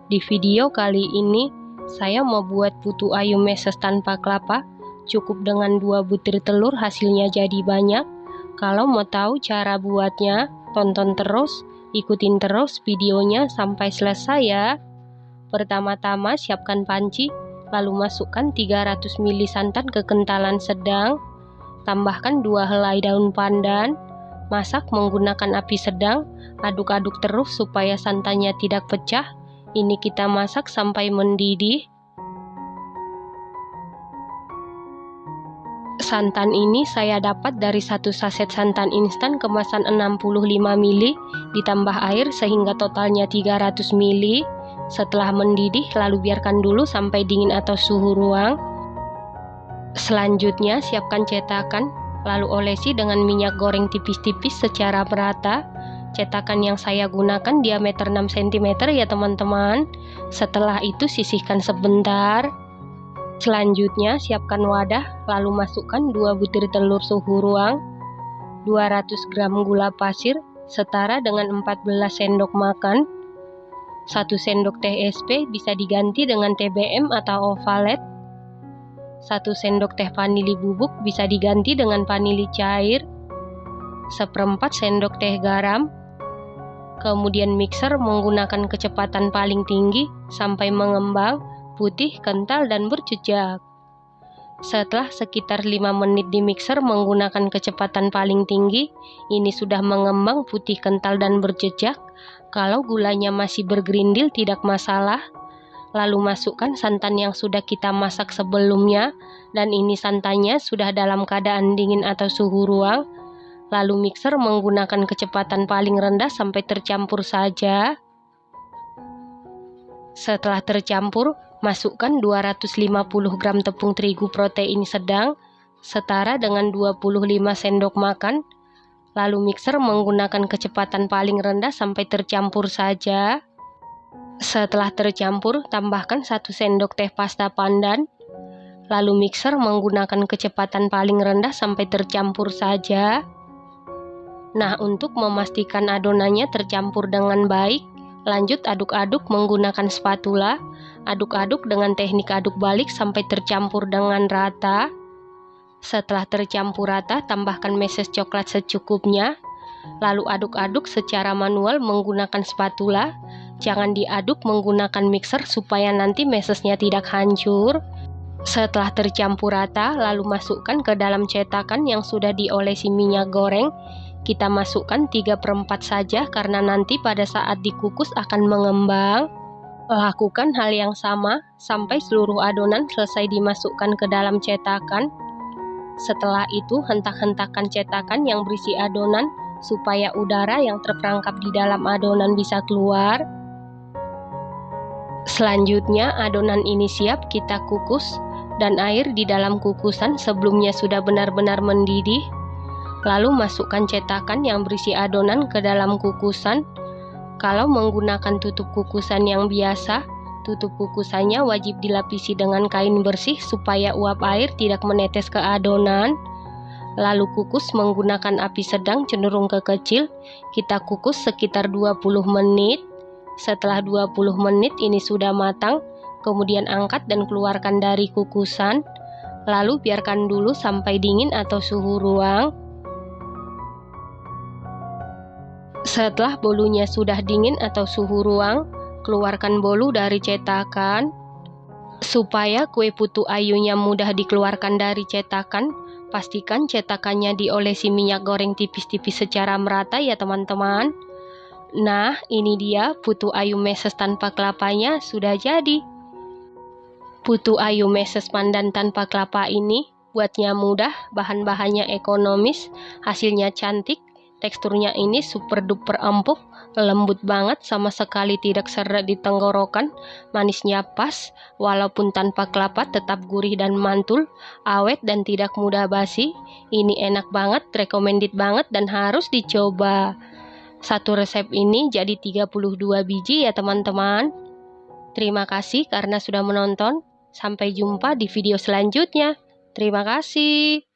Di video kali ini, saya mau buat putu ayu meses tanpa kelapa. Cukup dengan 2 butir telur, hasilnya jadi banyak. Kalau mau tahu cara buatnya, tonton terus, ikutin terus videonya sampai selesai ya. Pertama-tama siapkan panci, lalu masukkan 300 ml santan kekentalan sedang. Tambahkan 2 helai daun pandan. Masak menggunakan api sedang, aduk-aduk terus supaya santannya tidak pecah. Ini kita masak sampai mendidih. Santan ini saya dapat dari 1 saset santan instan kemasan 65 ml, ditambah air sehingga totalnya 300 ml. Setelah mendidih, lalu biarkan dulu sampai dingin atau suhu ruang. Selanjutnya siapkan cetakan, lalu olesi dengan minyak goreng tipis-tipis secara merata. Cetakan yang saya gunakan diameter 6 cm ya teman-teman. Setelah itu sisihkan sebentar. Selanjutnya siapkan wadah, lalu masukkan 2 butir telur suhu ruang, 200 gram gula pasir setara dengan 14 sendok makan, 1 sendok teh SP bisa diganti dengan TBM atau ovalet, 1 sendok teh vanili bubuk bisa diganti dengan vanili cair, 1/4 sendok teh garam. Kemudian mixer menggunakan kecepatan paling tinggi sampai mengembang, putih, kental, dan berjejak. Setelah sekitar 5 menit di mixer menggunakan kecepatan paling tinggi, ini sudah mengembang, putih, kental, dan berjejak. Kalau gulanya masih bergerindil tidak masalah. Lalu masukkan santan yang sudah kita masak sebelumnya, dan ini santannya sudah dalam keadaan dingin atau suhu ruang. Lalu mixer menggunakan kecepatan paling rendah sampai tercampur saja. Setelah tercampur, masukkan 250 gram tepung terigu protein sedang setara dengan 25 sendok makan. Lalu mixer menggunakan kecepatan paling rendah sampai tercampur saja. Setelah tercampur, tambahkan 1 sendok teh pasta pandan. Lalu mixer menggunakan kecepatan paling rendah sampai tercampur saja. Nah, untuk memastikan adonannya tercampur dengan baik, lanjut aduk-aduk menggunakan spatula. Aduk-aduk dengan teknik aduk balik sampai tercampur dengan rata. Setelah tercampur rata, tambahkan meses coklat secukupnya. Lalu aduk-aduk secara manual menggunakan spatula. Jangan diaduk menggunakan mixer supaya nanti mesesnya tidak hancur. Setelah tercampur rata, lalu masukkan ke dalam cetakan yang sudah diolesi minyak goreng. Kita masukkan 3/4 saja karena nanti pada saat dikukus akan mengembang. Lakukan hal yang sama sampai seluruh adonan selesai dimasukkan ke dalam cetakan. Setelah itu hentak-hentakan cetakan yang berisi adonan supaya udara yang terperangkap di dalam adonan bisa keluar. Selanjutnya adonan ini siap kita kukus, dan air di dalam kukusan sebelumnya sudah benar-benar mendidih. Lalu masukkan cetakan yang berisi adonan ke dalam kukusan. Kalau menggunakan tutup kukusan yang biasa, tutup kukusannya wajib dilapisi dengan kain bersih supaya uap air tidak menetes ke adonan. Lalu kukus menggunakan api sedang cenderung ke kecil. Kita kukus sekitar 20 menit. Setelah 20 menit ini sudah matang, kemudian angkat dan keluarkan dari kukusan. Lalu biarkan dulu sampai dingin atau suhu ruang. Setelah bolunya sudah dingin atau suhu ruang, keluarkan bolu dari cetakan. Supaya kue putu ayunya mudah dikeluarkan dari cetakan, pastikan cetakannya diolesi minyak goreng tipis-tipis secara merata ya teman-teman. Nah, ini dia putu ayu meses tanpa kelapanya sudah jadi. Putu ayu meses pandan tanpa kelapa ini buatnya mudah, bahan-bahannya ekonomis, hasilnya cantik. Teksturnya ini super duper empuk, lembut banget, sama sekali tidak seret di tenggorokan, manisnya pas, walaupun tanpa kelapa tetap gurih dan mantul, awet dan tidak mudah basi. Ini enak banget, recommended banget dan harus dicoba. Satu resep ini jadi 32 biji ya teman-teman. Terima kasih karena sudah menonton. Sampai jumpa di video selanjutnya. Terima kasih.